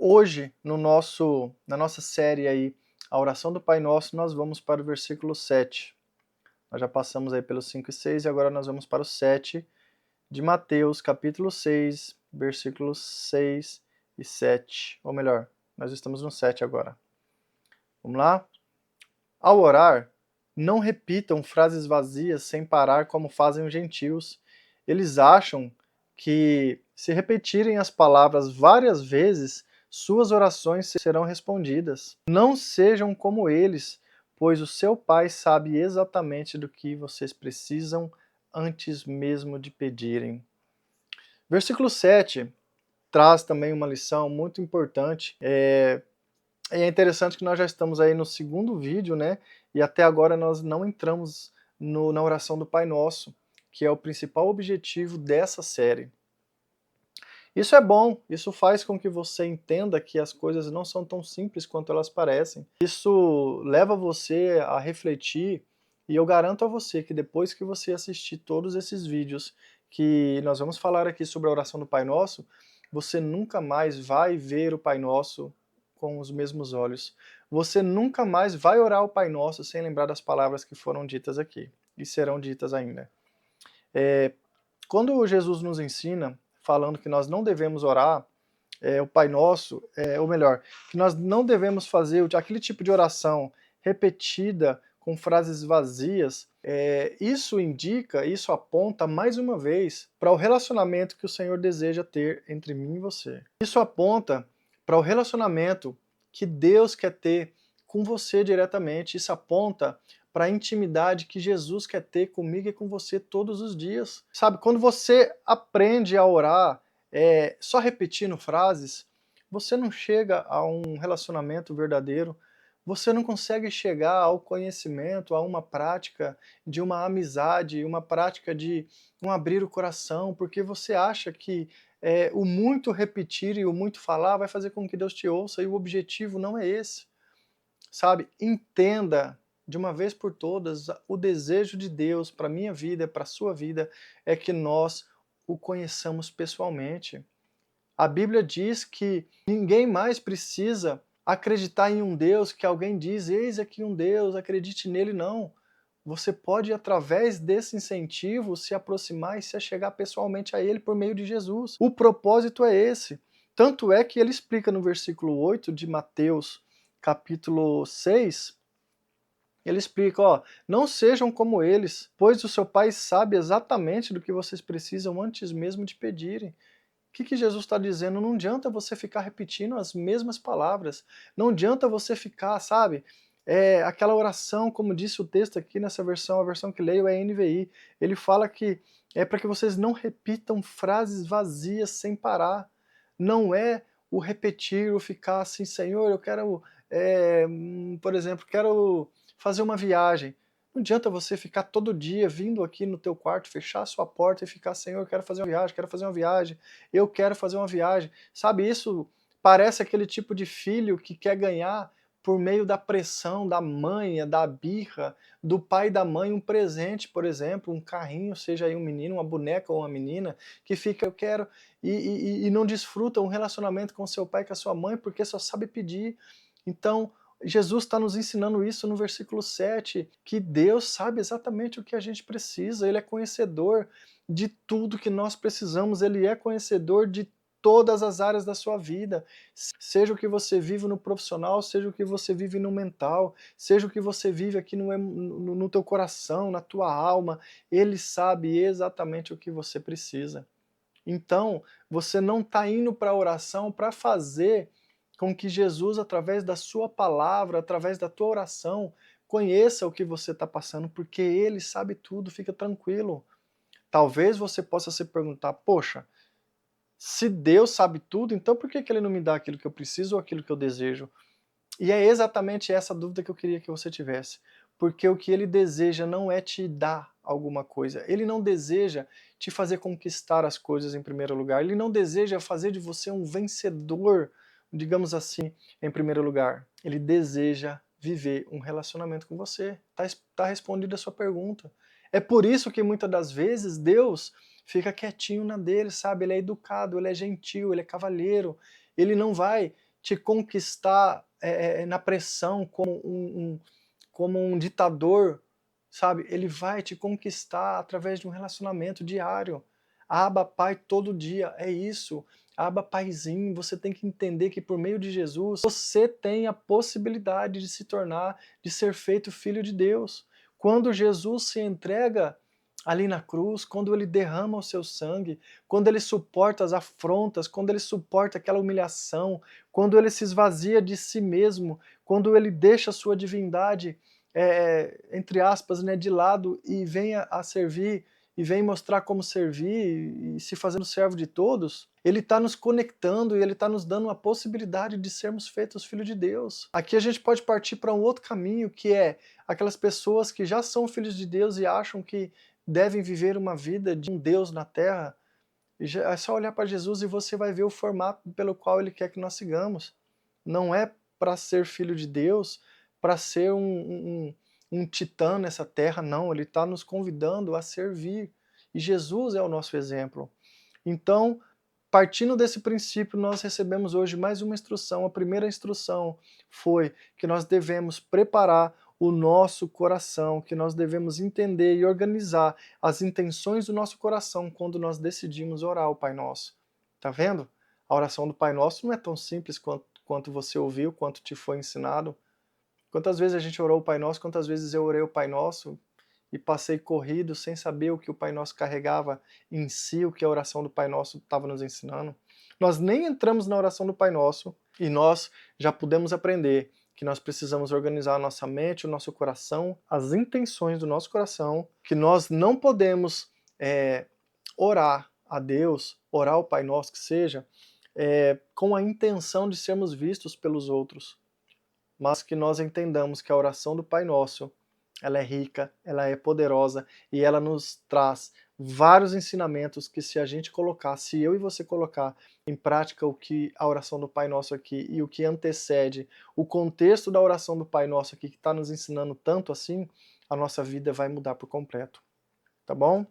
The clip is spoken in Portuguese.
Hoje, na nossa série aí, a oração do Pai Nosso, nós vamos para o versículo 7. Nós já passamos aí pelos 5 e 6 e agora nós vamos para o 7 de Mateus, capítulo 6, versículos 6 e 7. Ou melhor, nós estamos no 7 agora. Vamos lá? Ao orar, não repitam frases vazias sem parar como fazem os gentios. Eles acham que, se repetirem as palavras várias vezes, suas orações serão respondidas. Não sejam como eles, pois o seu Pai sabe exatamente do que vocês precisam antes mesmo de pedirem. Versículo 7 traz também uma lição muito importante. É interessante que nós já estamos aí no segundo vídeo, né? E até agora nós não entramos na oração do Pai Nosso, que é o principal objetivo dessa série. Isso é bom, isso faz com que você entenda que as coisas não são tão simples quanto elas parecem. Isso leva você a refletir, e eu garanto a você que depois que você assistir todos esses vídeos que nós vamos falar aqui sobre a oração do Pai Nosso, você nunca mais vai ver o Pai Nosso com os mesmos olhos. Você nunca mais vai orar o Pai Nosso sem lembrar das palavras que foram ditas aqui, e serão ditas ainda. Quando Jesus nos ensina, falando que nós não devemos orar, o Pai Nosso, ou melhor, que nós não devemos fazer aquele tipo de oração repetida com frases vazias, isso aponta mais uma vez para o relacionamento que o Senhor deseja ter entre mim e você. Isso aponta para o relacionamento que Deus quer ter com você diretamente. Isso aponta para a intimidade que Jesus quer ter comigo e com você todos os dias. Sabe, quando você aprende a orar só repetindo frases, você não chega a um relacionamento verdadeiro, você não consegue chegar ao conhecimento, a uma prática de uma amizade, uma prática de um abrir o coração, porque você acha que o muito repetir e o muito falar vai fazer com que Deus te ouça, e o objetivo não é esse. Sabe, entenda de uma vez por todas, o desejo de Deus para a minha vida, para a sua vida, é que nós o conheçamos pessoalmente. A Bíblia diz que ninguém mais precisa acreditar em um Deus que alguém diz, eis aqui um Deus, acredite nele, não. Você pode, através desse incentivo, se aproximar e se achegar pessoalmente a ele por meio de Jesus. O propósito é esse. Tanto é que ele explica no versículo 8 de Mateus, capítulo 6, ele explica, ó, não sejam como eles, pois o seu Pai sabe exatamente do que vocês precisam antes mesmo de pedirem. O que Jesus está dizendo? Não adianta você ficar repetindo as mesmas palavras, não adianta você ficar, sabe, aquela oração, como disse o texto aqui nessa versão, a versão que leio é NVI, ele fala que é para que vocês não repitam frases vazias sem parar, não é o repetir, o ficar assim, Senhor, eu quero, por exemplo, quero fazer uma viagem. Não adianta você ficar todo dia vindo aqui no teu quarto, fechar a sua porta e ficar, Senhor, eu quero fazer uma viagem, quero fazer uma viagem, eu quero fazer uma viagem. Sabe, isso parece aquele tipo de filho que quer ganhar por meio da pressão da mãe, da birra, do pai e da mãe, um presente, por exemplo, um carrinho, seja aí um menino, uma boneca ou uma menina, que fica, eu quero, e não desfruta um relacionamento com seu pai e com a sua mãe, porque só sabe pedir. Então, Jesus está nos ensinando isso no versículo 7, que Deus sabe exatamente o que a gente precisa, Ele é conhecedor de tudo que nós precisamos, Ele é conhecedor de todas as áreas da sua vida, seja o que você vive no profissional, seja o que você vive no mental, seja o que você vive aqui no teu coração, na tua alma, Ele sabe exatamente o que você precisa. Então, você não está indo para a oração para fazer com que Jesus, através da sua palavra, através da tua oração, conheça o que você está passando, porque Ele sabe tudo, fica tranquilo. Talvez você possa se perguntar, poxa, se Deus sabe tudo, então por que Ele não me dá aquilo que eu preciso ou aquilo que eu desejo? E é exatamente essa dúvida que eu queria que você tivesse. Porque o que Ele deseja não é te dar alguma coisa. Ele não deseja te fazer conquistar as coisas em primeiro lugar. Ele não deseja fazer de você um vencedor, digamos assim, em primeiro lugar. Ele deseja viver um relacionamento com você. Tá respondida a sua pergunta. É por isso que muitas das vezes Deus fica quietinho na dele, sabe? Ele é educado, ele é gentil, ele é cavalheiro. Ele não vai te conquistar na pressão como um ditador, sabe? Ele vai te conquistar através de um relacionamento diário. Abba, Pai, todo dia, é isso. Abba, Paizinho, você tem que entender que por meio de Jesus, você tem a possibilidade de se tornar, de ser feito filho de Deus. Quando Jesus se entrega ali na cruz, quando ele derrama o seu sangue, quando ele suporta as afrontas, quando ele suporta aquela humilhação, quando ele se esvazia de si mesmo, quando ele deixa a sua divindade, entre aspas, né, de lado e vem a servir, e vem mostrar como servir e se fazendo servo de todos, ele está nos conectando e ele está nos dando a possibilidade de sermos feitos filhos de Deus. Aqui a gente pode partir para um outro caminho, que é aquelas pessoas que já são filhos de Deus e acham que devem viver uma vida de um Deus na Terra. É só olhar para Jesus e você vai ver o formato pelo qual ele quer que nós sigamos. Não é para ser filho de Deus, para ser um titã nessa terra, não. Ele está nos convidando a servir. E Jesus é o nosso exemplo. Então, partindo desse princípio, nós recebemos hoje mais uma instrução. A primeira instrução foi que nós devemos preparar o nosso coração, que nós devemos entender e organizar as intenções do nosso coração quando nós decidimos orar o Pai Nosso. Tá vendo? A oração do Pai Nosso não é tão simples quanto você ouviu, quanto te foi ensinado. Quantas vezes a gente orou o Pai Nosso, quantas vezes eu orei o Pai Nosso e passei corrido sem saber o que o Pai Nosso carregava em si, o que a oração do Pai Nosso estava nos ensinando. Nós nem entramos na oração do Pai Nosso e nós já pudemos aprender que nós precisamos organizar a nossa mente, o nosso coração, as intenções do nosso coração, que nós não podemos orar a Deus, orar ao Pai Nosso que seja, com a intenção de sermos vistos pelos outros, mas que nós entendamos que a oração do Pai Nosso, ela é rica, ela é poderosa e ela nos traz vários ensinamentos que se a gente colocar, se eu e você colocar em prática o que a oração do Pai Nosso aqui e o que antecede o contexto da oração do Pai Nosso aqui que está nos ensinando tanto assim, a nossa vida vai mudar por completo. Tá bom?